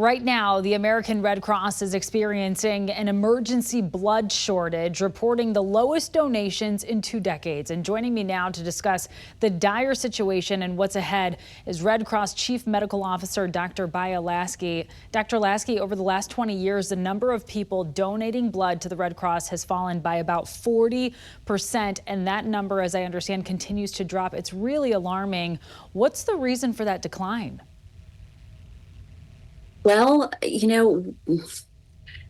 Right now, the American Red Cross is experiencing an emergency blood shortage, reporting the lowest donations in 2 decades. And joining me now to discuss the dire situation and what's ahead is Red Cross Chief Medical Officer Dr. Baia Lasky. Dr. Lasky, over the last 20 years, the number of people donating blood to the Red Cross has fallen by about 40%. And that number, as I understand, continues to drop. It's really alarming. What's the reason for that decline? Well,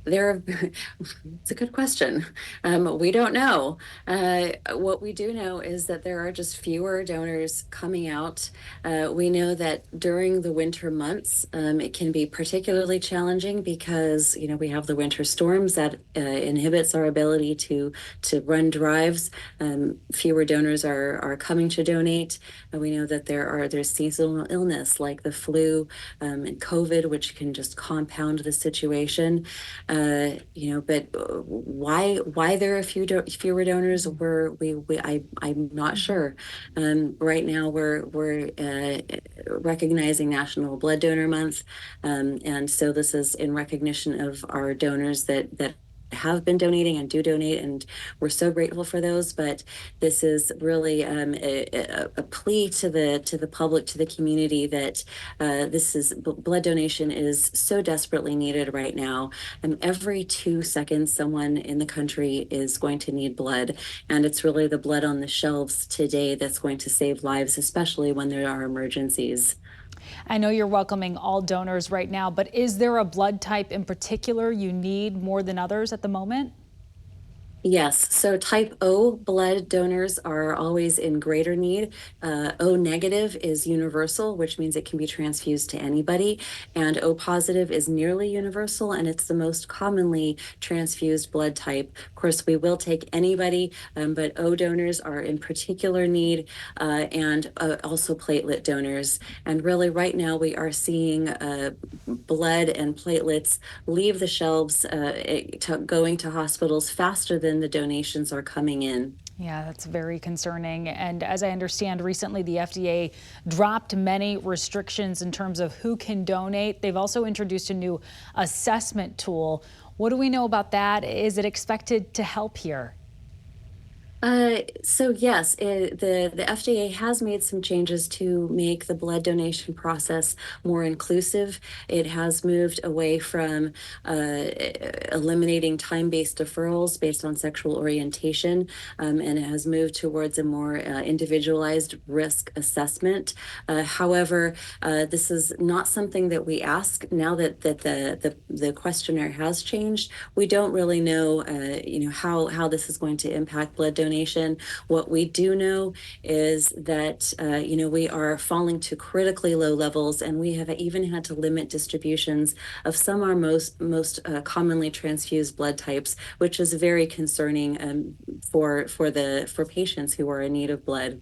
it's a good question. We don't know. What we do know is that there are just fewer donors coming out. We know that during the winter months, it can be particularly challenging because, we have the winter storms that inhibits our ability to run drives. Fewer donors are coming to donate. We know that there's seasonal illness like the flu and COVID, which can just compound the situation. But why there are fewer donors? I'm not sure. Right now we're recognizing National Blood Donor Month, and so this is in recognition of our donors that have been donating and do donate, and we're so grateful for those. But this is really a plea to the public, to the community, that blood donation is so desperately needed right now. Every 2 seconds, someone in the country is going to need blood, and it's really the blood on the shelves today that's going to save lives, especially when there are emergencies. I know you're welcoming all donors right now, but is there a blood type in particular you need more than others at the moment? Yes, so type O blood donors are always in greater need. O negative is universal, which means it can be transfused to anybody, and O positive is nearly universal, and it's the most commonly transfused blood type. Of course, we will take anybody, but O donors are in particular need, and also platelet donors. And really right now we are seeing blood and platelets leave the shelves, going to hospitals faster than the donations are coming in. Yeah, that's very concerning. And as I understand, recently the FDA dropped many restrictions in terms of who can donate. They've also introduced a new assessment tool. What do we know about that? Is it expected to help here? So yes, the FDA has made some changes to make the blood donation process more inclusive. It has moved away from eliminating time-based deferrals based on sexual orientation, and it has moved towards a more individualized risk assessment. However, this is not something that we ask now that the questionnaire has changed. We don't really know, how this is going to impact blood donation. What we do know is that we are falling to critically low levels, and we have even had to limit distributions of some of our most commonly transfused blood types, which is very concerning for patients who are in need of blood.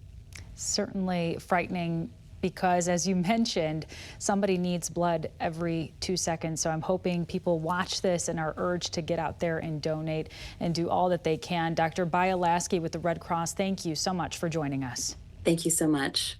Certainly frightening, because as you mentioned, somebody needs blood every 2 seconds. So I'm hoping people watch this and are urged to get out there and donate and do all that they can. Dr. Baia Lasky with the Red Cross, thank you so much for joining us. Thank you so much.